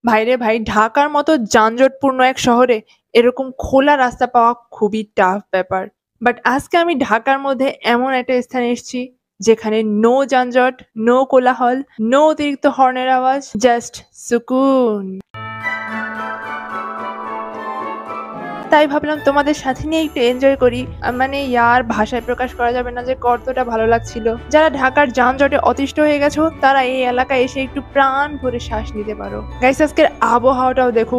ভাইরে ভাই, ঢাকার মতো যানজটপূর্ণ এক শহরে এরকম খোলা রাস্তা পাওয়া খুবই টাফ ব্যাপার। বাট আজকে আমি ঢাকার মধ্যে এমন একটা স্থানে এসেছি যেখানে নো যানজট, নো কোলাহল, নো অতিরিক্ত হর্নের আওয়াজ, জাস্ট সুকুন। তাই ভাবলাম তোমাদের সাথে নিয়ে একটু এনজয় করি। মানে ইয়ার ভাষায় প্রকাশ করা যাবে না যে কতটা ভালো লাগছিল। যারা ঢাকার যানজটে অতিষ্ঠ হয়ে গেছো তারা এই এলাকায় এসে একটু প্রাণ ভরে শ্বাস নিতে পারো। গাইস, আজকের আবহাওয়াটাও দেখো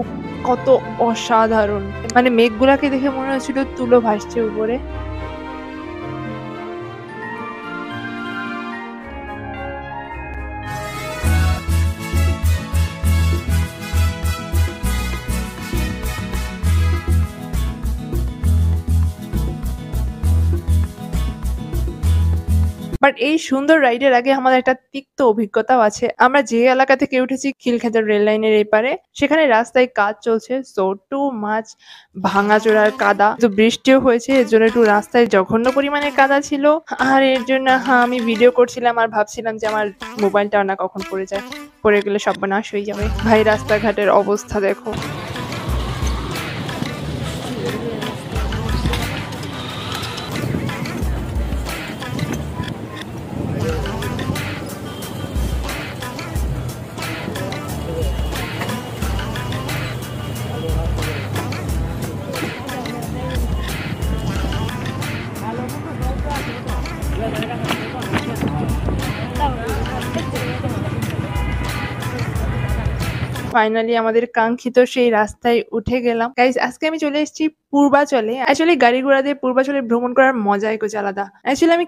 কত অসাধারণ। মানে মেঘগুলাকে দেখে মনে হচ্ছিল তুলো ভাসছে উপরে। বাট এই সুন্দর রাইডের আগে আমাদের একটা তিক্ত অভিজ্ঞতাও আছে। আমরা যে এলাকা থেকে উঠেছি খিলক্ষেতের রেল লাইনের এপারে, সেখানে রাস্তায় কাজ চলছে, সো টু মাচ ভাঙাচোরার কাদা। তো বৃষ্টিও হয়েছে, এর জন্য একটু রাস্তায় জঘন্য পরিমাণে কাদা ছিল। আর এর জন্য আমি ভিডিও করছিলাম আর ভাবছিলাম যে আমার মোবাইলটা না কখন পড়ে যায়, পড়ে গেলে সর্বনাশ হয়ে যাবে। ভাই, রাস্তাঘাটের অবস্থা দেখো। ফাইনালি আমাদের কাঙ্ক্ষিত সেই রাস্তায় উঠে গেলাম। গাইস, আজকে আমি চলে এসেছি পূর্বাচলে। অ্যাকচুয়ালি গাড়ি ঘোড়া দিয়ে পূর্বাচলে ভ্রমণ করার মজাই কুছ আলাদা। অ্যাকচুয়ালি আমি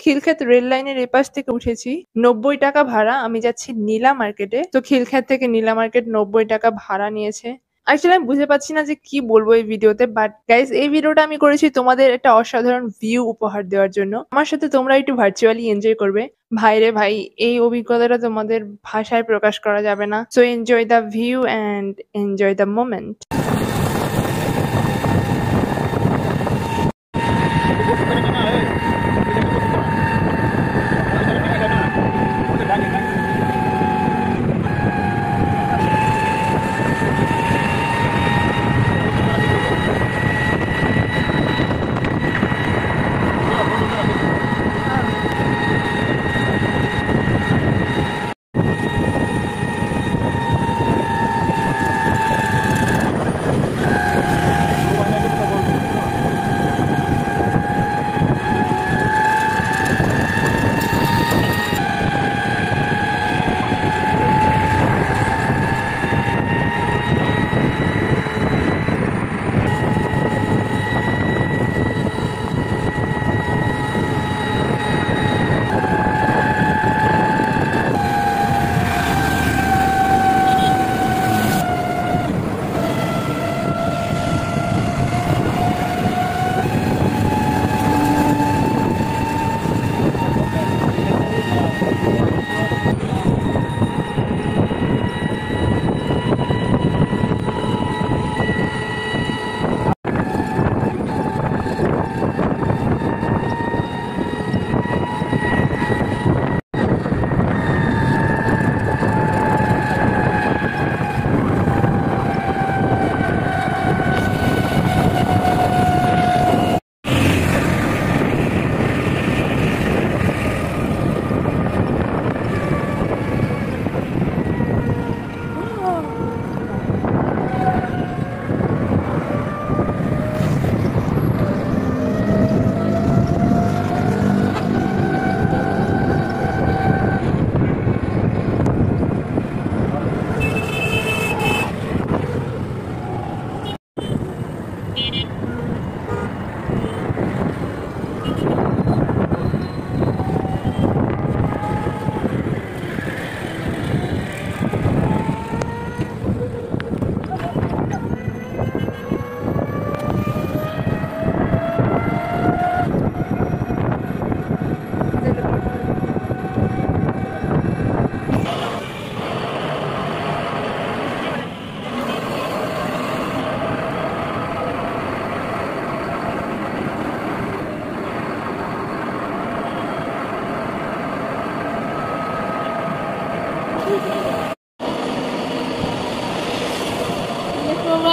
খিলক্ষেত রেল লাইনের এপাশ থেকে উঠেছি। ৯০ টাকা ভাড়া। আমি যাচ্ছি নীলা মার্কেটে। তো খিলক্ষেত থেকে নীলা মার্কেট ৯০ টাকা ভাড়া নিয়েছে। অ্যাকচুয়ালি আমি বুঝতে পারছি না যে কি বলবো এই ভিডিওতে। বাট গাইস, এই ভিডিওটা আমি করেছি তোমাদের একটা অসাধারণ ভিউ উপহার দেওয়ার জন্য। আমার সাথে তোমরা একটু ভার্চুয়ালি এনজয় করবে। ভাইরে ভাই, এই অভিজ্ঞতাটা তোমাদের ভাষায় প্রকাশ করা যাবে না। So enjoy the view and enjoy the moment.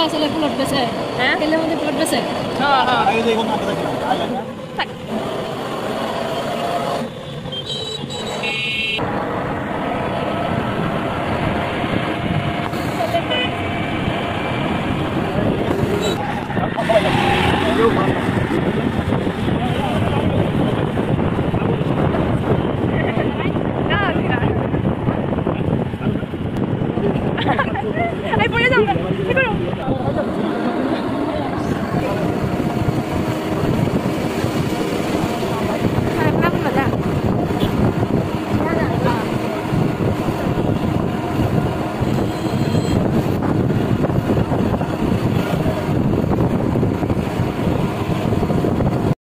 আসলে প্লট বেছে হ্যাঁ খেলে মধ্যে প্লট বেছে হ্যাঁ হ্যাঁ থাক।